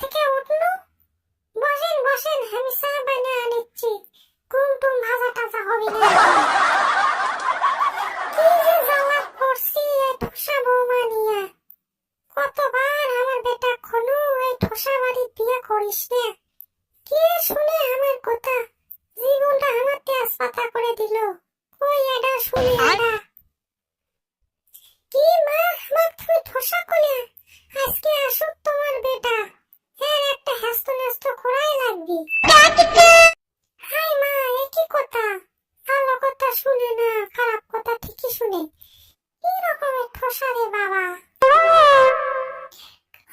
থেকে উঠলো। বসেন বসেন, আমি চা বানিয়ে আনিচ্ছি। কুমটুম ভাজা টাজা হবে না। কি যে জ্বালা করছি এই ঠোসা বৌমা নিয়ে। কতবার আমার বেটা খনু এই ঠোসা বাড়ির বিয়ে করিস রে। কে শুনে আমার কথা, জীবনটা আমার তেজ পাতা করে দিল। কই এটা শুনে এটা কি মা, আমার তুমি ঠোসা কোলে। আজকে আসুক তোমার বেটা, হ্যাঁ একটা হ্যাস্ত ন্যাস্ত করাই লাগবি। হাই মা, একই কথা, ভালো কথা শুনে না, খারাপ কথা ঠিকই শুনে। কি রকমের ঠোসা রে বাবা।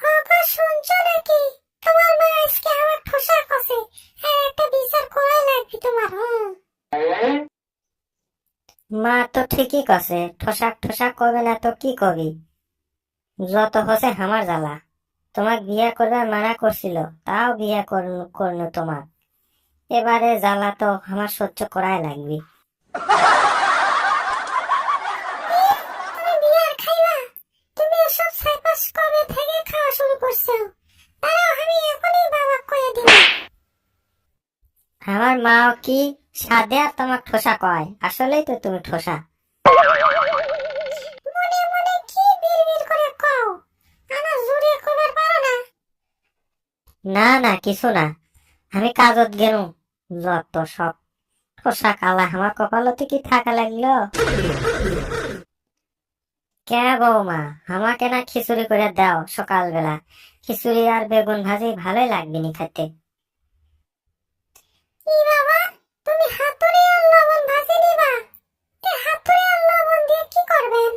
বাবা শুনছো নাকি, তোমার মা আজকে আমার ঠোসা কষে, হ্যাঁ একটা বিচার করাই লাগবি তোমার। মা তো ঠিকই কছে, ঠোসাক ঠোসাক করবে না তো কি কবি। যত হচ্ছে আমার জ্বালা। তোমাক বিয়ে করবে মানা করছিল, তাও বিয়ে করনু তোমার। এবারে জ্বালা তো আমার সহ্য করাই লাগবে। তুমি বিয়ার খাইবা? তুমি এসব সাইপাস কবে থেকে খাওয়া শুরু করছো? দাঁড়াও, আমি এখনই বাবা কয়ে দিব। আমার মাও কি সাদে আর তোমাক ঠোসা কয়, আসলেই তো তুমি ঠোসা। মনে মনে কি বিড়বিড় করে কও, আমার জোরে কবার পারো না? না না কিছু না, আমি কাজত গেলু। যত সব ঠোসা কালা আমার কপালতে কি থাকা লাগলো। কে বৌমা, আমাকে না খিচুড়ি করে দাও সকালবেলা। খিচুড়ি আর বেগুন ভাজি ভালোই লাগবে নি খেতে। ই বাবা, তুমি হাতুড়ি আর লবণ ভাজি নিবা? তে হাতুড়ি আর লবণ দিয়ে কি করবেন?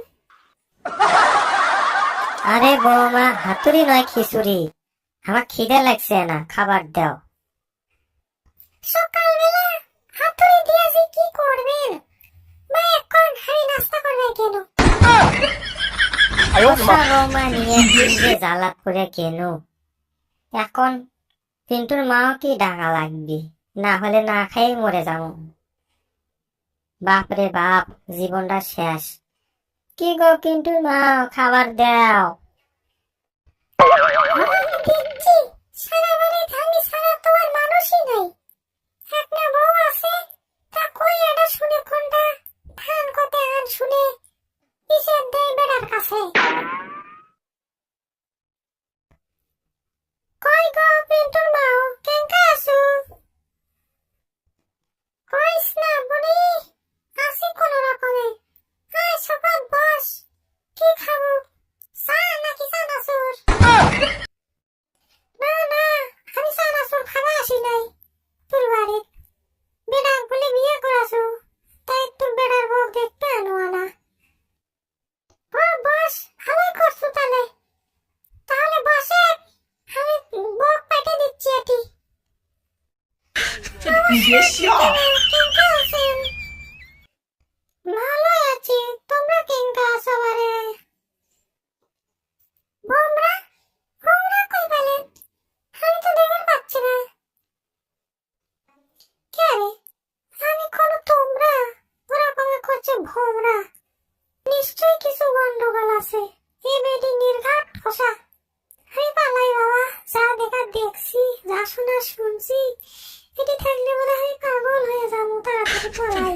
আরে বৌমা, হাতুড়ি নয় খিচুড়ি। আমার খিদে লাগছে না, খাবার দাও। সকালবেলা হাতুড়ি দিয়ে যে কি করবেন? মা এখন হাড়ি নাস্তা করবে কেন? ঠোসা বৌমা নিয়ে কি যে জ্বালাত করে কেন। এখন পিন্টুর মাও কি ডাঙা লাগবে, না হলে না খেয়ে মরে যাবো। বাপরে বাপ, জীবনটা শেষ। কি গো পিন্টুর মা, খাবার দাও। আমি দেখছি সারা বাড়িতে আমি ছাড়া তো আর মানুষই নাই। একটা বউ আছে, তা কই এটা শুনে কোনটা ধান কতে আন শুনে পিছের দেয় বেড়ার কাছে। কই গো পিন্টুর মাও, কেঙ্কা আছো? কইস না বুড়ি, আসি কোন রকমে। আয় সকাল বস, কি খাবো? চা নাকি চানাচুর? না না, আমি চানাচুর খাওয়া আসি নাই তোর বাড়িত। বেড়াক বলে বিয়ে করাছো, তাই তোর বেড়ার বউ দেখতে আনো আনা। বস, ভালোই করছো তাহলে। তাহলে বসে, আমি বক পেটে দিচ্ছি এটি। কেঙ্কা আছেন? ভালোই আছি, তোমরা কেঙ্কা আছো বারে? বোমরা, বোমরা কই পেলেন? আমি তো দেখতে পাচ্ছি না। কে রে? আমি কোনো তোমরা, ওরকম করছে ভোমরা। নিশ্চয়ই কিছু গন্ডগোল আছে। এই বেটি নির্ঘাত ঠোসা। আমি পালাই বাবা, যা দেখা দেখছি, যা শোনা শুনছি, এটি থাকলে বোধ হয় আমি পাগল হয়ে যাবো। তাড়াতাড়ি পালাই।